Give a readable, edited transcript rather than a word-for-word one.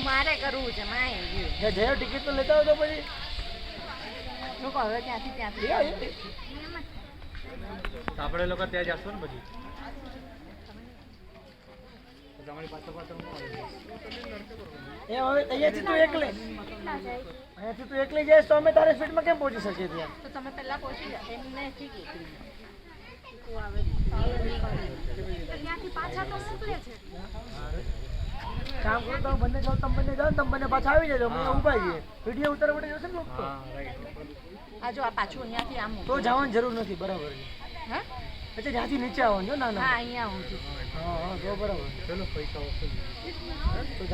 મારે કરવું છે માય જયો ટિકિટ તો લેતા હોય તો પછી લોકો હવે ત્યાંથી આપણે લોકો ત્યાં જશું ને પછી તમારી પાસે એ હવે અહીંયાથી તું એકલે અહીંયાથી તું એકલી જઈશ તો અમે તારે સ્પીડમાં કેમ પહોંચી શકીએ ત્યાં તો તમે પહેલા પહોંચી જાઓ એમને ઠીક ત્યાંથી પાછા તો મોકલે છે કામ કરો તો બંને જાઓ તમે બંને જાઓ ને તમે બંને પાછા આવી જજો અમે ઊભા છીએ વિડીયો ઉતારવા માટે જશે ને લોકો આ જો આ પાછું અહીંયાથી આમ તો જવાની જરૂર નથી બરાબર હા પછી ત્યાંથી નીચે આવવાનું જો ના ના હા અહીંયા આવું છું હા તો બરાબર ચલો પૈસા વસૂલ તો